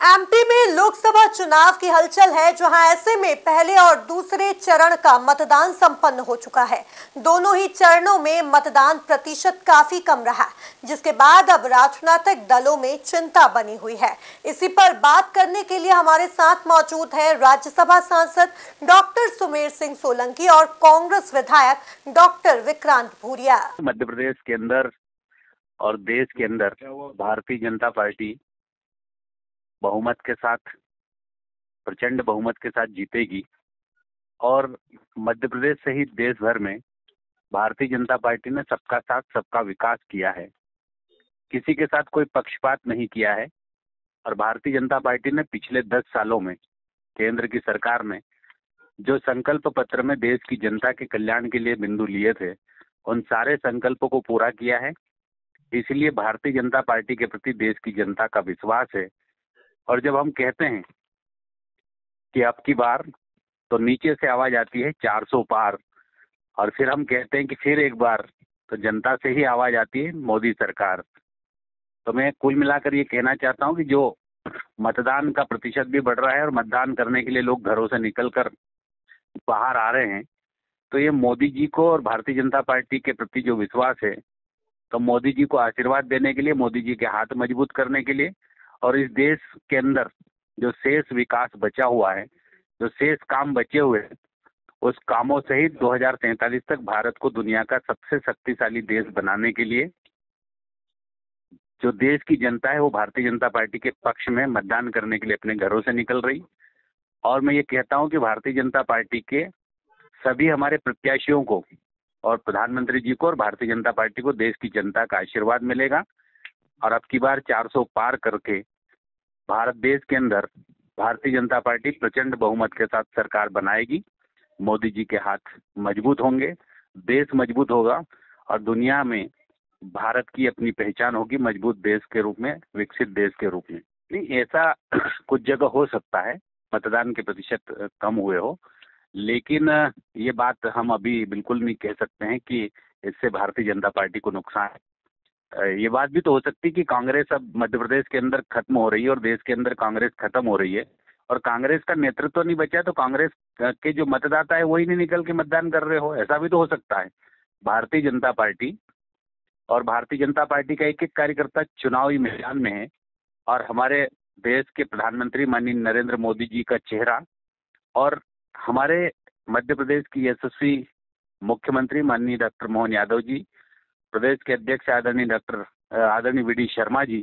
MP में लोकसभा चुनाव की हलचल है, जहां ऐसे में पहले और दूसरे चरण का मतदान संपन्न हो चुका है। दोनों ही चरणों में मतदान प्रतिशत काफी कम रहा, जिसके बाद अब राजनीतिक दलों में चिंता बनी हुई है। इसी पर बात करने के लिए हमारे साथ मौजूद हैं राज्यसभा सांसद डॉक्टर सुमेर सिंह सोलंकी और कांग्रेस विधायक डॉक्टर विक्रांत भूरिया। मध्य प्रदेश के अंदर और देश के अंदर भारतीय जनता पार्टी बहुमत के साथ, प्रचंड बहुमत के साथ जीतेगी और मध्य प्रदेश सहित देश भर में भारतीय जनता पार्टी ने सबका साथ सबका विकास किया है। किसी के साथ कोई पक्षपात नहीं किया है और भारतीय जनता पार्टी ने पिछले 10 सालों में केंद्र की सरकार ने जो संकल्प पत्र में देश की जनता के कल्याण के लिए बिंदु लिए थे, उन सारे संकल्पों को पूरा किया है। इसलिए भारतीय जनता पार्टी के प्रति देश की जनता का विश्वास है। और जब हम कहते हैं कि अब की बार, तो नीचे से आवाज आती है 400 पार, और फिर हम कहते हैं कि फिर एक बार, तो जनता से ही आवाज आती है मोदी सरकार। तो मैं कुल मिलाकर ये कहना चाहता हूं कि जो मतदान का प्रतिशत भी बढ़ रहा है और मतदान करने के लिए लोग घरों से निकलकर बाहर आ रहे हैं, तो ये मोदी जी को और भारतीय जनता पार्टी के प्रति जो विश्वास है, तो मोदी जी को आशीर्वाद देने के लिए, मोदी जी के हाथ मजबूत करने के लिए, और इस देश के अंदर जो शेष विकास बचा हुआ है, जो शेष काम बचे हुए हैं, उस कामों सहित 2047 तक भारत को दुनिया का सबसे शक्तिशाली देश बनाने के लिए जो देश की जनता है वो भारतीय जनता पार्टी के पक्ष में मतदान करने के लिए अपने घरों से निकल रही। और मैं ये कहता हूं कि भारतीय जनता पार्टी के सभी हमारे प्रत्याशियों को और प्रधानमंत्री जी को और भारतीय जनता पार्टी को देश की जनता का आशीर्वाद मिलेगा और अब की बार 400 पार करके भारत देश के अंदर भारतीय जनता पार्टी प्रचंड बहुमत के साथ सरकार बनाएगी। मोदी जी के हाथ मजबूत होंगे, देश मजबूत होगा और दुनिया में भारत की अपनी पहचान होगी मजबूत देश के रूप में, विकसित देश के रूप में। नहीं, ऐसा कुछ जगह हो सकता है मतदान के प्रतिशत कम हुए हो, लेकिन ये बात हम अभी बिल्कुल नहीं कह सकते हैं कि इससे भारतीय जनता पार्टी को नुकसान है। ये बात भी तो हो सकती है कि कांग्रेस अब मध्य प्रदेश के अंदर खत्म हो रही है और देश के अंदर कांग्रेस खत्म हो रही है और कांग्रेस का नेतृत्व नहीं बचा, तो कांग्रेस के जो मतदाता है वही नहीं निकल के मतदान कर रहे हो, ऐसा भी तो हो सकता है। भारतीय जनता पार्टी और भारतीय जनता पार्टी का एक एक कार्यकर्ता चुनावी मैदान में है और हमारे देश के प्रधानमंत्री माननीय नरेंद्र मोदी जी का चेहरा और हमारे मध्य प्रदेश की यशस्वी मुख्यमंत्री माननीय डॉक्टर मोहन यादव जी, प्रदेश के अध्यक्ष आदरणीय वी डी शर्मा जी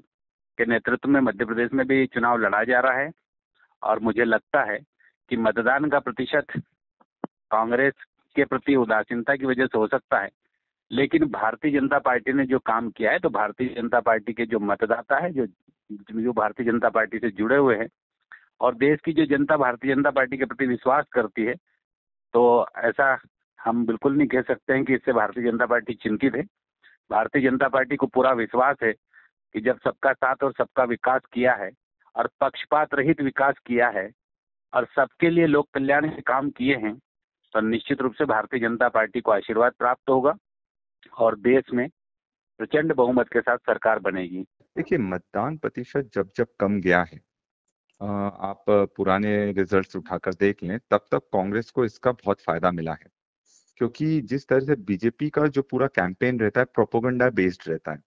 के नेतृत्व में मध्य प्रदेश में भी चुनाव लड़ा जा रहा है। और मुझे लगता है कि मतदान का प्रतिशत कांग्रेस के प्रति उदासीनता की वजह से हो सकता है, लेकिन भारतीय जनता पार्टी ने जो काम किया है, तो भारतीय जनता पार्टी के जो मतदाता है, जो भारतीय जनता पार्टी से जुड़े हुए हैं और देश की जो जनता भारतीय जनता पार्टी के प्रति विश्वास करती है, तो ऐसा हम बिल्कुल नहीं कह सकते हैं कि इससे भारतीय जनता पार्टी चिंतित है। भारतीय जनता पार्टी को पूरा विश्वास है कि जब सबका साथ और सबका विकास किया है और पक्षपात रहित विकास किया है और सबके लिए लोक कल्याण के काम किए हैं, तो निश्चित रूप से भारतीय जनता पार्टी को आशीर्वाद प्राप्त होगा और देश में प्रचंड बहुमत के साथ सरकार बनेगी। देखिए, मतदान प्रतिशत जब जब कम गया है, आप पुराने रिजल्ट्स उठाकर देख लें, तब तक कांग्रेस को इसका बहुत फायदा मिला है, क्योंकि जिस तरह से बीजेपी का जो पूरा कैंपेन रहता है प्रोपोगंडा बेस्ड रहता है।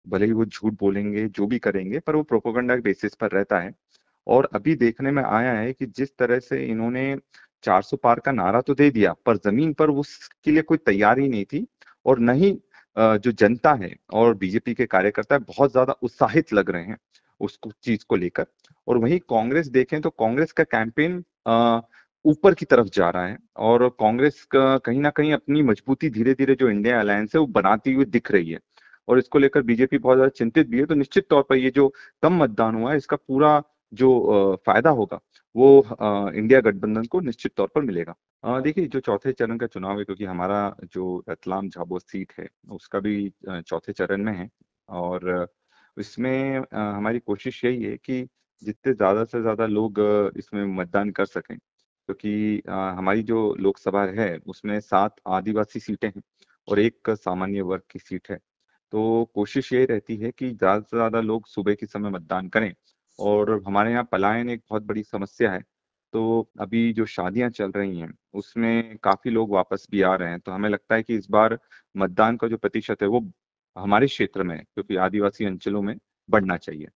भले ही वो झूठ बोलेंगे, जो भी करेंगे, पर वो प्रोपोगंडा बेसिस पर रहता है। और अभी देखने में आया है कि जिस तरह से इन्होंने 400 पार का नारा तो दे दिया, पर जमीन पर उसके लिए कोई तैयारी नहीं थी और न ही जो जनता है और बीजेपी के कार्यकर्ता बहुत ज्यादा उत्साहित लग रहे हैं उस चीज को लेकर। और वहीं कांग्रेस देखें तो कांग्रेस का कैंपेन ऊपर की तरफ जा रहा है और कांग्रेस का कहीं ना कहीं अपनी मजबूती धीरे धीरे जो इंडिया अलायंस है वो बनाती हुई दिख रही है और इसको लेकर बीजेपी बहुत ज्यादा चिंतित भी है। तो निश्चित तौर पर ये जो कम मतदान हुआ है, इसका पूरा जो फायदा होगा वो इंडिया गठबंधन को निश्चित तौर पर मिलेगा। देखिए, जो चौथे चरण का चुनाव है, क्योंकि हमारा जो रतलाम झाबुआ सीट है उसका भी चौथे चरण में है और इसमें हमारी कोशिश यही है कि जितने ज्यादा से ज्यादा लोग इसमें मतदान कर सकें, क्योंकि हमारी जो लोकसभा है उसमें 7 आदिवासी सीटें हैं और 1 सामान्य वर्ग की सीट है। तो कोशिश ये रहती है कि ज्यादा से ज्यादा लोग सुबह के समय मतदान करें और हमारे यहाँ पलायन एक बहुत बड़ी समस्या है। तो अभी जो शादियां चल रही हैं उसमें काफी लोग वापस भी आ रहे हैं, तो हमें लगता है कि इस बार मतदान का जो प्रतिशत है वो हमारे क्षेत्र में, क्योंकि आदिवासी अंचलों में, बढ़ना चाहिए।